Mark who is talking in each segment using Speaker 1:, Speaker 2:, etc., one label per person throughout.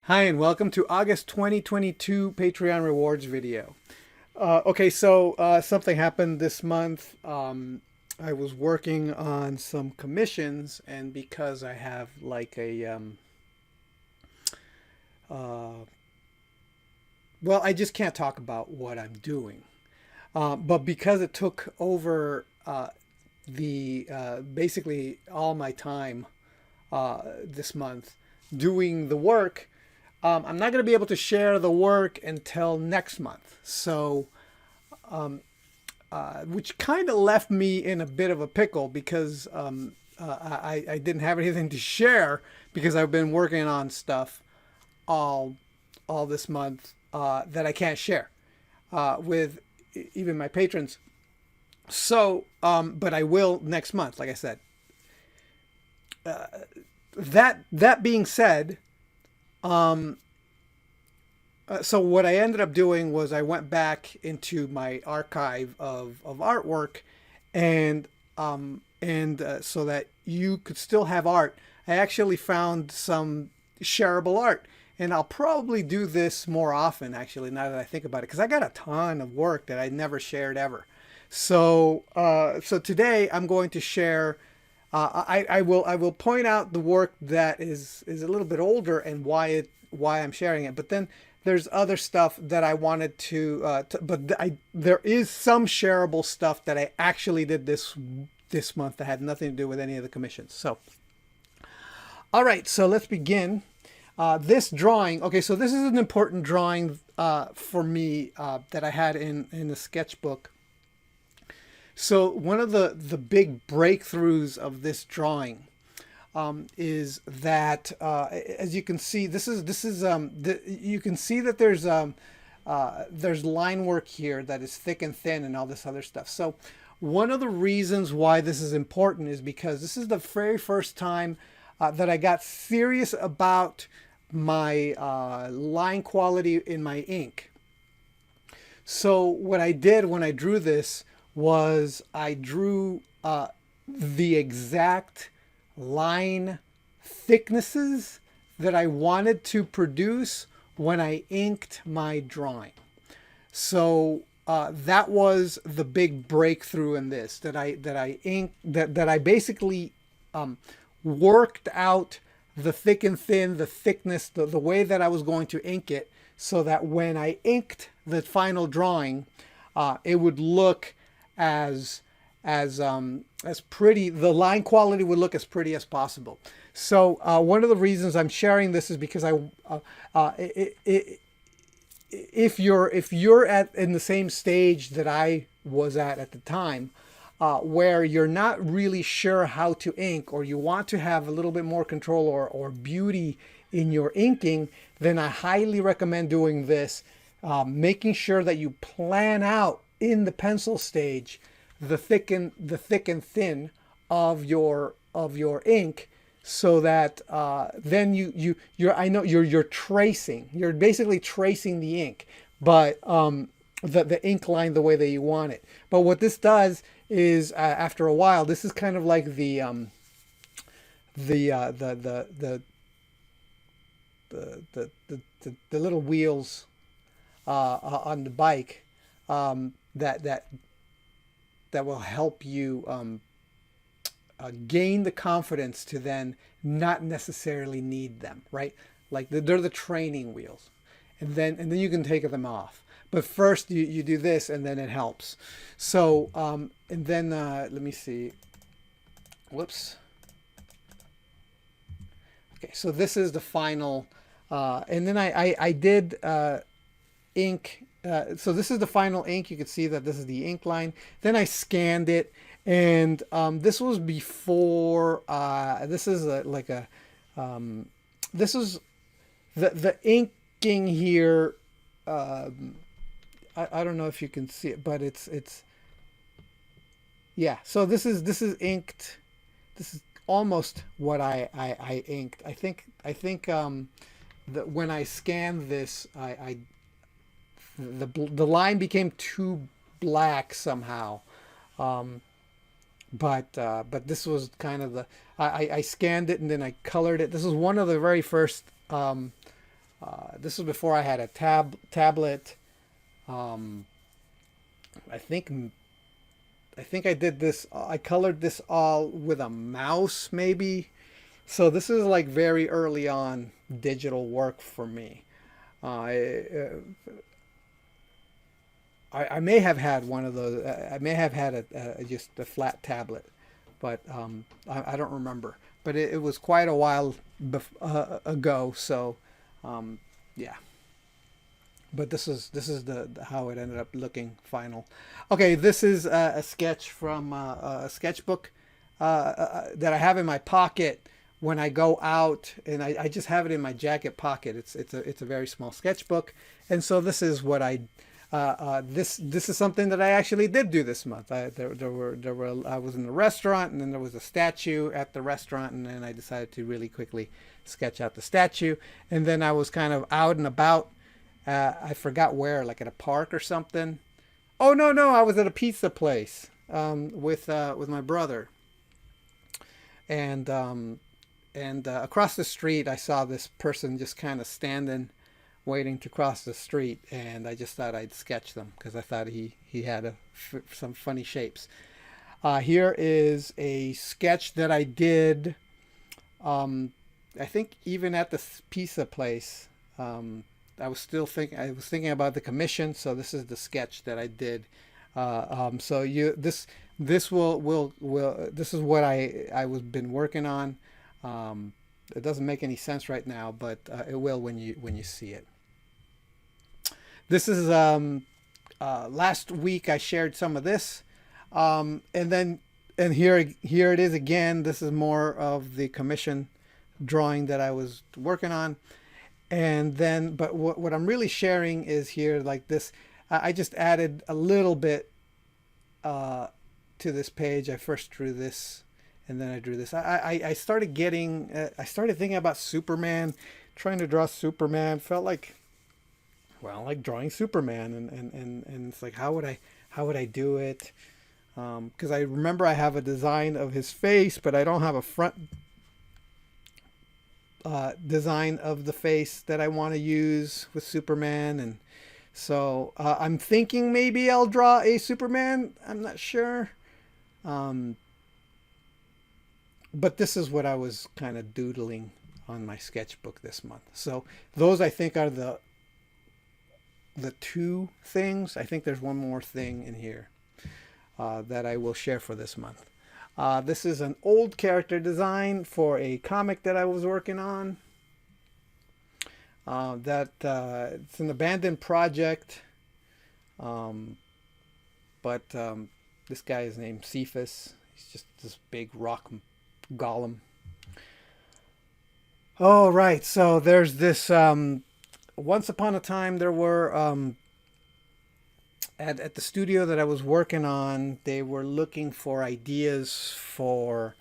Speaker 1: Hi, and welcome to August 2022 Patreon rewards video. Okay, so something happened this month. I was working on some commissions, and because I have like uh, well, I just can't talk about what I'm doing. But because it took over the basically all my time this month doing the work, I'm not going to be able to share the work until next month. So, which kind of left me in a bit of a pickle because I didn't have anything to share because I've been working on stuff all all this month that I can't share with even my patrons. So, but I will next month, like I said. That being said, so what I ended up doing was I went back into my archive of artwork, and so that you could still have art, I actually found some shareable art, and I'll probably do this more often. Actually, now that I think about it, because I got a ton of work that I never shared ever. So today I'm going to share. I will point out the work that is a little bit older and why I'm sharing it. But then there's other stuff that I wanted to there is some shareable stuff that I actually did this month that had nothing to do with any of the commissions. So all right, so let's begin. This drawing. Okay, so this is an important drawing for me that I had in the sketchbook. So one of the big breakthroughs of this drawing is that as you can see, you can see that there's line work here that is thick and thin and all this other stuff. So one of the reasons why this is important is because this is the very first time that I got serious about my line quality in my ink. So what I did when I drew this was I drew the exact line thicknesses that I wanted to produce when I inked my drawing. So that was the big breakthrough in this, that I basically worked out the thick and thin, the thickness, the way that I was going to ink it, so that when I inked the final drawing, it would look as pretty. The line quality would look as pretty as possible. So one of the reasons I'm sharing this is because if you're at in the same stage that I was at the time, where you're not really sure how to ink, or you want to have a little bit more control or beauty in your inking, then I highly recommend doing this, making sure that you plan out in the pencil stage the thick and thin of your ink, so that then you're tracing. You're basically tracing the ink, but the ink line the way that you want it. But what this does is after a while, this is kind of like the uh, the, the the the little wheels on the bike, that will help you gain the confidence to then not necessarily need them, right? Like they're the training wheels, and then you can take them off. But first you do this, and then it helps. So and then let me see. Whoops. Okay, so this is the final, and then I did ink. So this is the final ink. You can see that this is the ink line. Then I scanned it, and this was before. This is like a. This is the inking here. I don't know if you can see it, but it's yeah. So this is inked. This is almost what I inked. I think that when I scanned this, the line became too black somehow. Um, but this was kind of I scanned it and then I colored it. This is one of the very first This was before I had a tablet. Um, I think I think I did this. I colored this all with a mouse, maybe. So this is like very early on digital work for me. I may have had one of those. I may have had just a flat tablet, but I don't remember. But it was quite a while ago. So yeah. But this is the how it ended up looking final. Okay, this is a sketch from a sketchbook that I have in my pocket when I go out, and I just have it in my jacket pocket. It's a very small sketchbook, and so this is what I this is something that I actually did do this month. There were I was in a restaurant, and then there was a statue at the restaurant, and then I decided to really quickly sketch out the statue, and then I was kind of out and about. I forgot where, like at a park or something. Oh no, no, I was at a pizza place with my brother, and across the street I saw this person just kind of standing, waiting to cross the street, and I just thought I'd sketch them because I thought he had some funny shapes. Here is a sketch that I did. I think even at the pizza place. I was thinking about the commission, so this is the sketch that I did. So this will this is what I was been working on. It doesn't make any sense right now, but it will when you see it. This is last week I shared some of this, and here it is again. This is more of the commission drawing that I was working on. And then, but what I'm really sharing is here like this. I just added a little bit to this page. I first drew this, and then I drew this. I started I started thinking about Superman, trying to draw Superman. Felt like, well, like drawing Superman, and it's like how would I do it? Because I remember I have a design of his face, but I don't have a front design of the face that I want to use with Superman, and so I'm thinking maybe I'll draw a Superman. I'm not sure, but this is what I was kind of doodling on my sketchbook this month. So those I think are the two things. I think there's one more thing in here that I will share for this month. This is an old character design for a comic that I was working on. It's an abandoned project, but this guy is named Cephas. He's just this big rock golem. Oh, right. So there's this. Once upon a time, there were at the studio that I was working on, they were looking for ideas for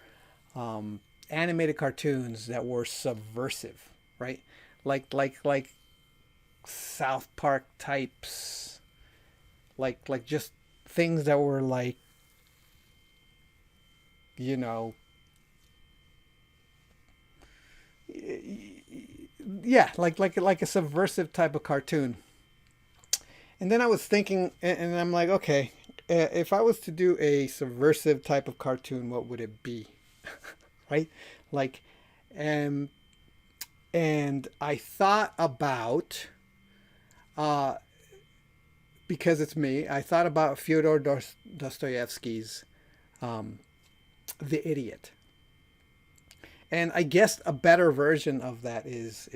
Speaker 1: animated cartoons that were subversive, right? Like South Park types, like just things that were like, you know, yeah, like a subversive type of cartoon. And then I was thinking, and I'm like, okay, if I was to do a subversive type of cartoon, what would it be? Right? Like, and I thought about, because it's me, I thought about Fyodor Dostoevsky's The Idiot. And I guess a better version of that is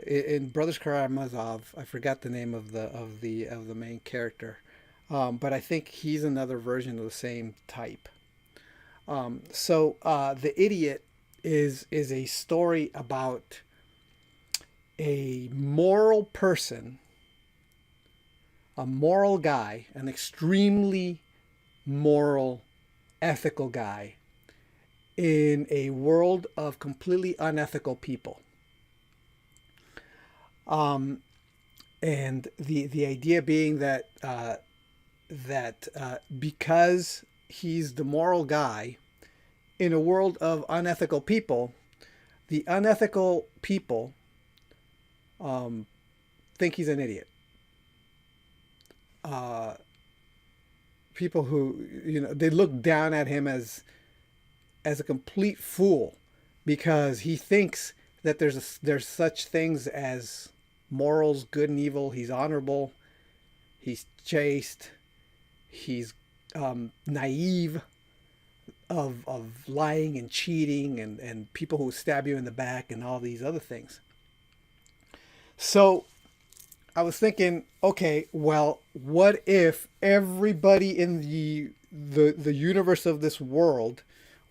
Speaker 1: in Brothers Karamazov. I forgot the name of the main character, but I think he's another version of the same type. So The Idiot is a story about a moral person, a moral guy, an extremely moral, ethical guy in a world of completely unethical people. And the idea being that because he's the moral guy, in a world of unethical people, the unethical people um, think he's an idiot. Uh, People who, they look down at him as a complete fool because he thinks that there's such things as morals, good and evil. He's honorable. He's chaste. He's naive of lying and cheating and people who stab you in the back and all these other things. So I was thinking, okay, well, what if everybody in the universe of this world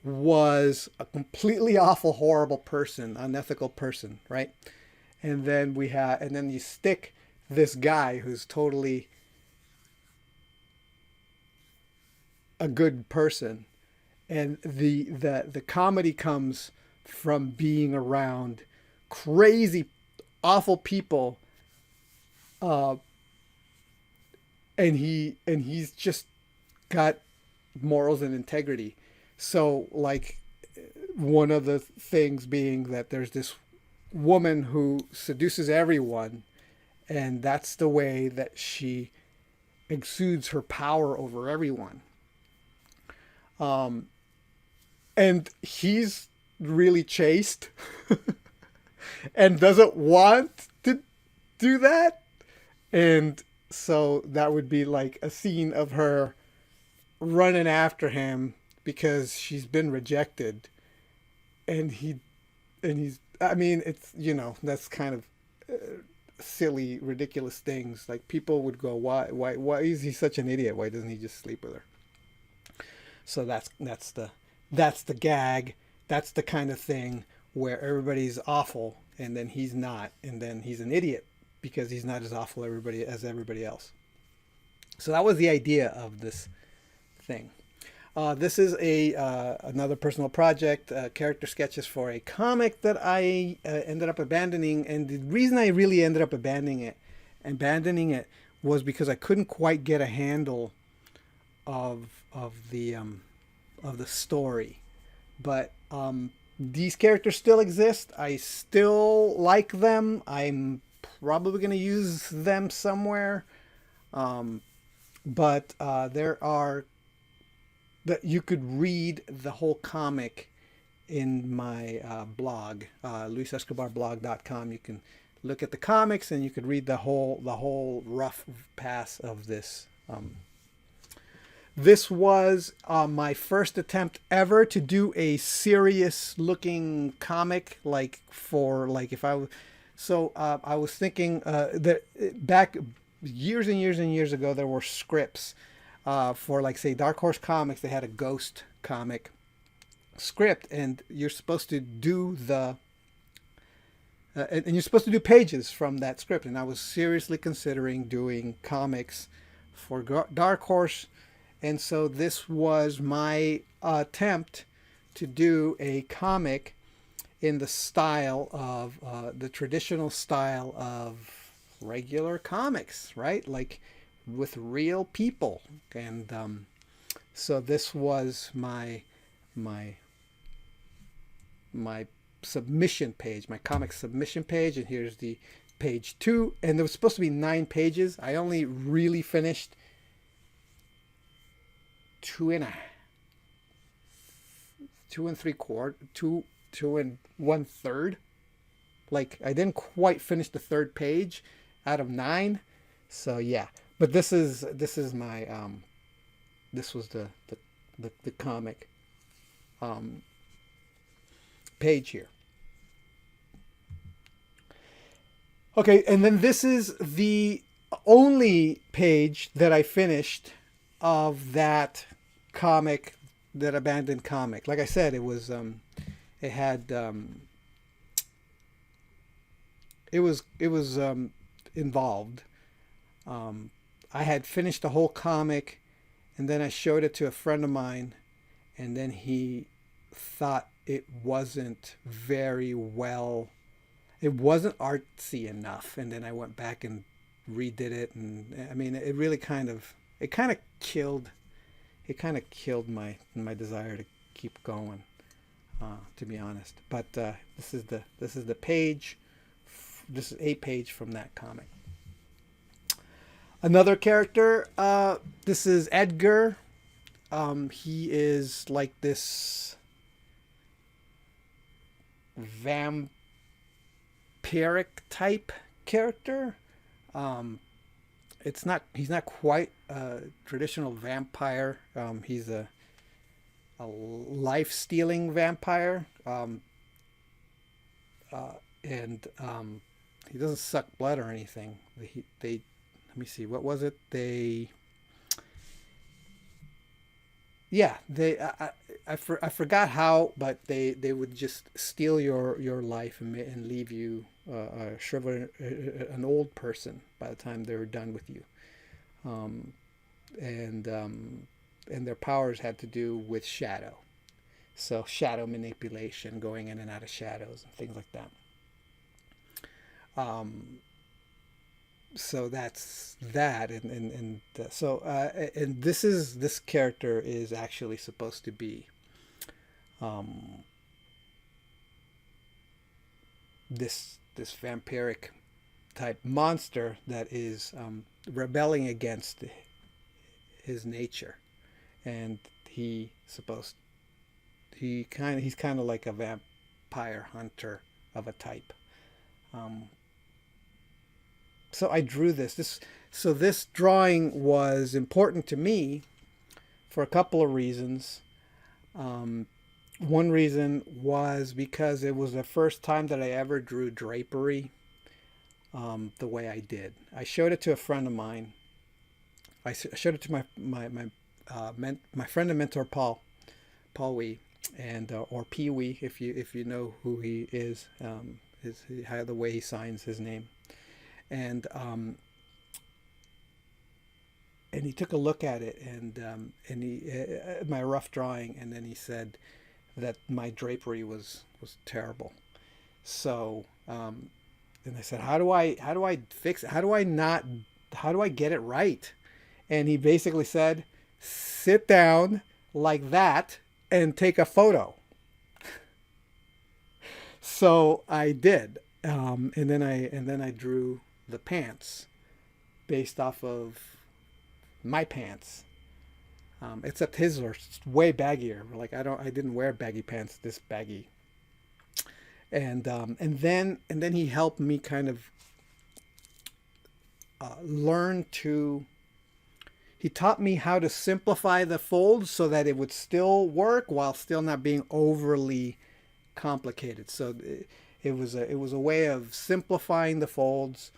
Speaker 1: was a completely awful, horrible person, unethical person, right? And then you stick this guy who's totally a good person, and the comedy comes from being around crazy, awful people, uh, and he's just got morals and integrity. So like one of the things being that there's this woman who seduces everyone, and that's the way that she exudes her power over everyone. Um, and he's really chaste and doesn't want to do that. And so that would be like a scene of her running after him because she's been rejected. And he's, I mean, it's, that's kind of silly, ridiculous things. Like people would go, why is he such an idiot? Why doesn't he just sleep with her? So that's the gag. That's the kind of thing where everybody's awful and then he's not, and then he's an idiot because he's not as awful as everybody else. So that was the idea of this thing. This is another personal project, character sketches for a comic that I ended up abandoning, and the reason I really ended up abandoning it was because I couldn't quite get a handle of the story. But these characters still exist. I still like them. I'm probably going to use them somewhere. But there are that you could read the whole comic in my blog, luisescobarblog.com. You can look at the comics and you could read the whole rough pass of this. This was my first attempt ever to do a serious looking comic, like if I was. So I was thinking that back years and years and years ago, there were scripts for, like, say, Dark Horse Comics. They had a ghost comic script, and you're supposed to do and you're supposed to do pages from that script. And I was seriously considering doing comics for Dark Horse. And so this was my attempt to do a comic in the style of the traditional style of regular comics, right? Like with real people. And so this was my submission page, my comic submission page. And here's the page 2. And there was supposed to be 9 pages. I only really finished 2 and 1/3. Like I didn't quite finish the 3rd page out of 9. So yeah, but this is my this was the comic page here. Okay, and then this is the only page that I finished of that comic, that abandoned comic. Like I said, it was it had it was involved. I had finished the whole comic, and then I showed it to a friend of mine, and then he thought it wasn't very well. It wasn't artsy enough, and then I went back and redid it, and I mean, it really kind of killed my desire to keep going. to be honest. But this is the page. This is a page from that comic. Another character. This is Edgar. He is like this vampiric type character. He's not quite a traditional vampire. He's a life stealing vampire. And he doesn't suck blood or anything. They let me see, what was it? I forgot how, but they would just steal your life and leave you an old person by the time they were done with you. Um, and their powers had to do with shadow. So shadow manipulation, going in and out of shadows and things like that. Um, so that's that, and this character is actually supposed to be um, this vampiric type monster that is rebelling against his nature, and he's kind of like a vampire hunter of a type. Um, so I drew this drawing was important to me for a couple of reasons. Um, One reason was because it was the first time that I ever drew drapery the way I did. I showed it to a friend of mine. I showed it to my friend and mentor Paul Wee, and or Pee Wee if you know who he is, the way he signs his name, and and he took a look at it, and he my rough drawing, and then he said that my drapery was terrible. So and I said, how do I fix it? How do I get it right? And he basically said, sit down like that and take a photo. So I did, and then I drew the pants based off of my pants. Except his were way baggier. Like I didn't wear baggy pants this baggy. And then he helped me kind of learn to. He taught me how to simplify the folds so that it would still work while still not being overly complicated. So it was a way of simplifying the folds,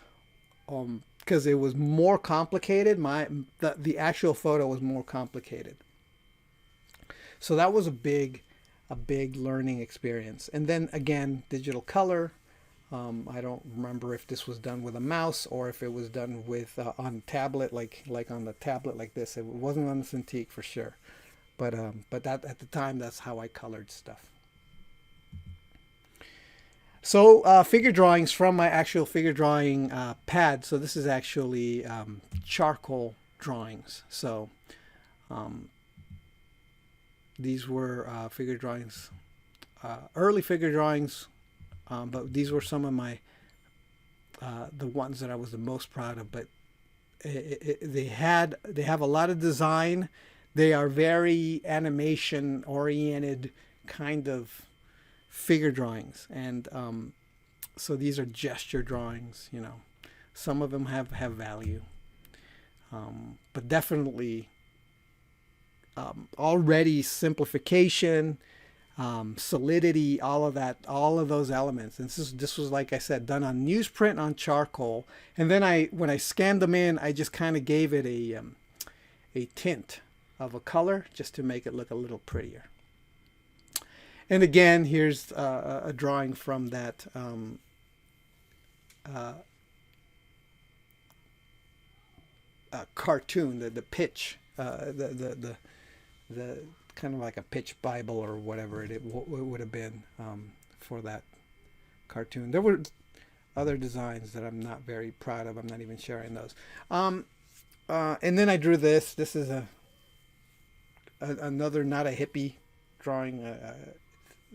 Speaker 1: because it was more complicated. The actual photo was more complicated. So that was a big learning experience. And then again, digital color. I don't remember if this was done with a mouse or if it was done with on tablet, like on the tablet like this. It wasn't on the Cintiq for sure, but that at the time that's how I colored stuff. So figure drawings from my actual figure drawing pad. So this is actually charcoal drawings. So um, these were figure drawings, early figure drawings, but these were some of my the ones that I was the most proud of. But they have a lot of design. They are very animation oriented kind of figure drawings, and so these are gesture drawings. Some of them have value, but definitely already simplification, solidity, all of that, all of those elements. And this was, like I said, done on newsprint on charcoal, and then when I scanned them in, I just kind of gave it a tint of a color just to make it look a little prettier. And again, here's a drawing from that uh, cartoon, the pitch, the kind of like a pitch Bible or whatever it would have been for that cartoon. There were other designs that I'm not very proud of. I'm not even sharing those. And then I drew this. This is another not a hippie drawing.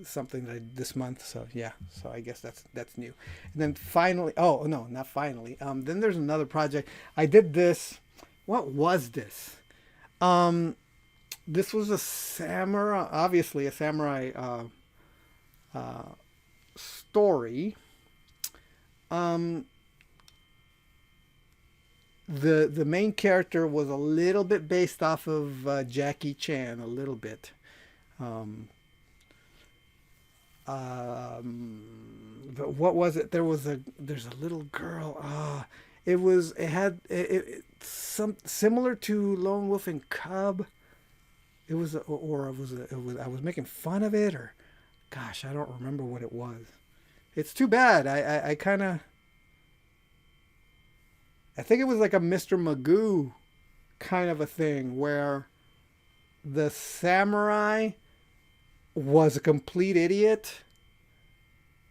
Speaker 1: something that I, this month. So yeah, so I guess that's new. And then finally, oh no, not finally. Then there's another project. I did this. What was this? Um, this was a samurai, obviously a samurai story. Um, the main character was a little bit based off of Jackie Chan, a little bit. Um, but what was it? There's a little girl. It some similar to Lone Wolf and Cub. It was or it was I was making fun of it, or gosh, I don't remember what it was. It's too bad. I kind of I think it was like a Mr. Magoo kind of a thing where the samurai was a complete idiot,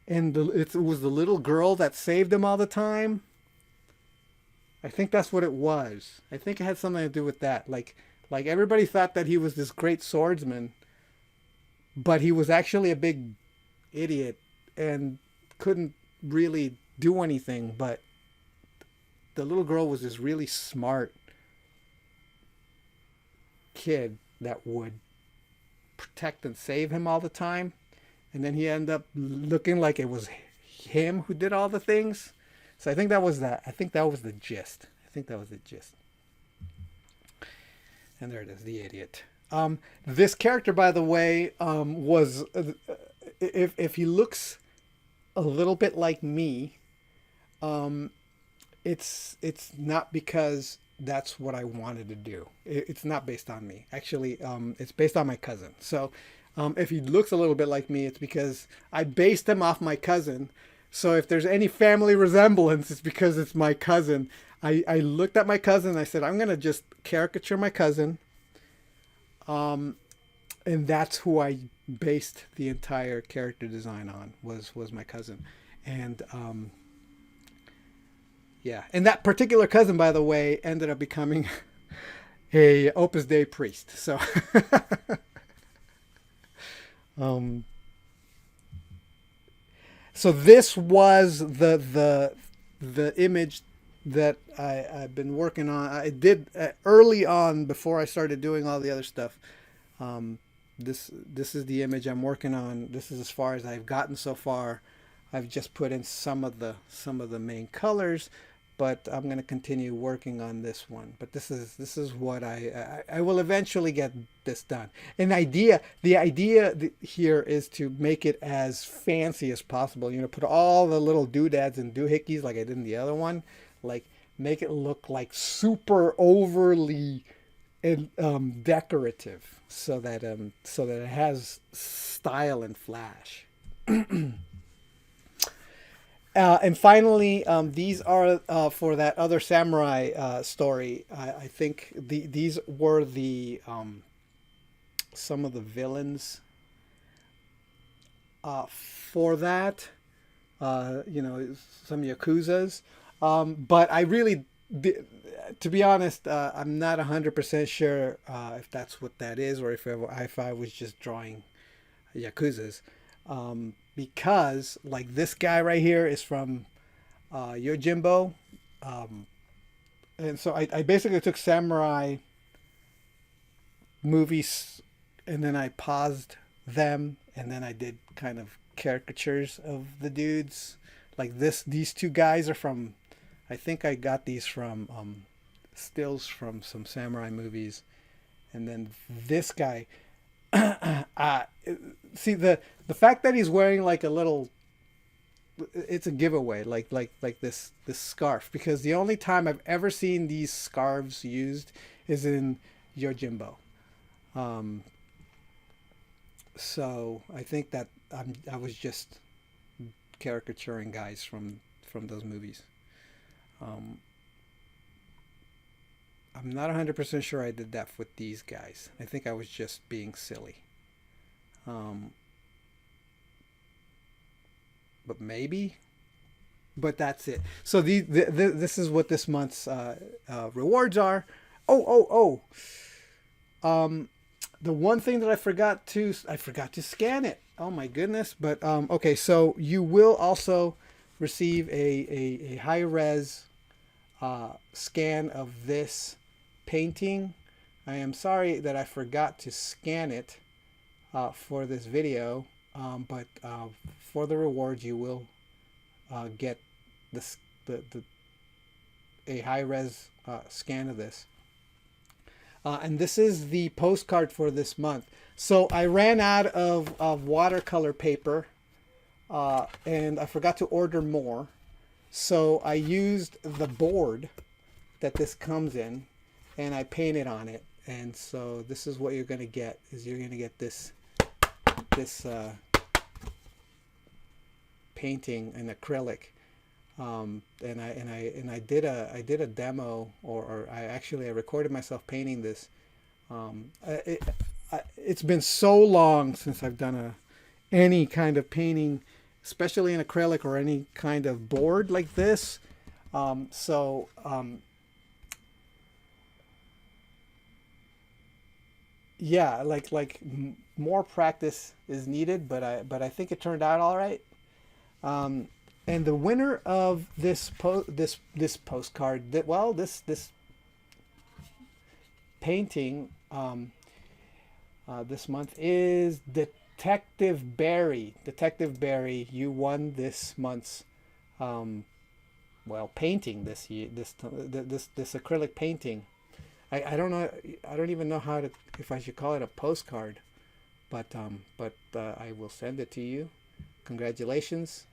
Speaker 1: and it was the little girl that saved him all the time. I think that's what it was. I think it had something to do with that. Like everybody thought that he was this great swordsman, but he was actually a big idiot and couldn't really do anything. But the little girl was this really smart kid that would protect and save him all the time, and then he ended up looking like it was him who did all the things. So I think that was that. I think that was the gist. I think that was the gist. And there it is, the idiot. This character, by the way, was if he looks a little bit like me, it's not because that's what I wanted to do. It's not based on me. Actually, it's based on my cousin. So if he looks a little bit like me, it's because I based him off my cousin. So if there's any family resemblance, it's because it's my cousin. I looked at my cousin and I said, I'm going to just caricature my cousin. And that's who I based the entire character design on, was my cousin. And yeah, and that particular cousin, by the way, ended up becoming a Opus Dei priest. So so this was the image that I've been working on. I did early on before I started doing all the other stuff. This is the image I'm working on. This is as far as I've gotten so far. I've just put in some of the main colors, but I'm going to continue working on this one. But this is what I will eventually get this done. The idea here is to make it as fancy as possible. You know, put all the little doodads and doohickeys like I did in the other one. Like make it look like super overly decorative, so that it has style and flash. And finally, these are for that other samurai story. I think these were the some of the villains for that. You know, some yakuzas. But I really, to be honest, I'm not 100% sure if that's what that is, or if I was just drawing yakuzas. Because like this guy right here is from Yojimbo, and so I basically took samurai movies and then I paused them and then I did kind of caricatures of the dudes. Like these two guys are from, I think I got these from stills from some samurai movies, and then this guy. See the fact that he's wearing like a little, it's a giveaway, like this scarf, because the only time I've ever seen these scarves used is in Yojimbo. So I think that I was just caricaturing guys from those movies. I'm not 100% sure I did that with these guys. I think I was just being silly. But maybe. But that's it. So this is what this month's rewards are. The one thing that I forgot to scan it. Oh my goodness. But okay, so you will also receive a high res scan of this painting. I am sorry that I forgot to scan it for this video, but for the rewards you will get this the a high res scan of this. And this is the postcard for this month. So I ran out of watercolor paper and I forgot to order more. So I used the board that this comes in and I painted on it. And so this is what you're going to get, is you're going to get this painting in acrylic. And I did a demo, or I recorded myself painting this. It's been so long since I've done any kind of painting, especially in acrylic or any kind of board like this. Yeah, more practice is needed, but I think it turned out all right. And the winner of this postcard, this painting this month is Detective Barry. Detective Barry, you won this month's painting this year. This acrylic painting. I don't know. I don't even know if I should call it a postcard, but I will send it to you. Congratulations.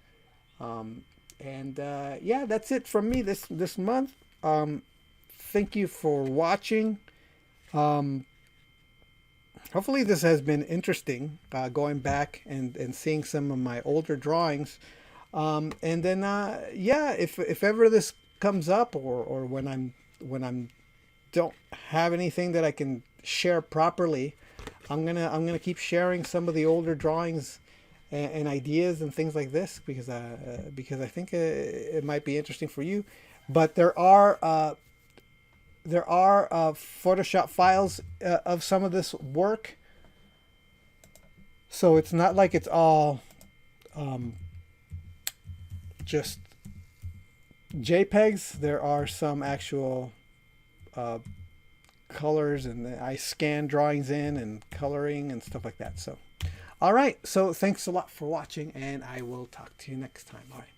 Speaker 1: Yeah, that's it from me this month. Thank you for watching. Hopefully this has been interesting, going back and seeing some of my older drawings. And then yeah, if ever this comes up, or when I'm don't have anything that I can share properly, I'm gonna keep sharing some of the older drawings and ideas and things like this, because I think it might be interesting for you. But there are Photoshop files of some of this work, so it's not like it's all just JPEGs. There are some actual colors, and I scan drawings in and coloring and stuff like that. So all right, so thanks a lot for watching, and I will talk to you next time. All right.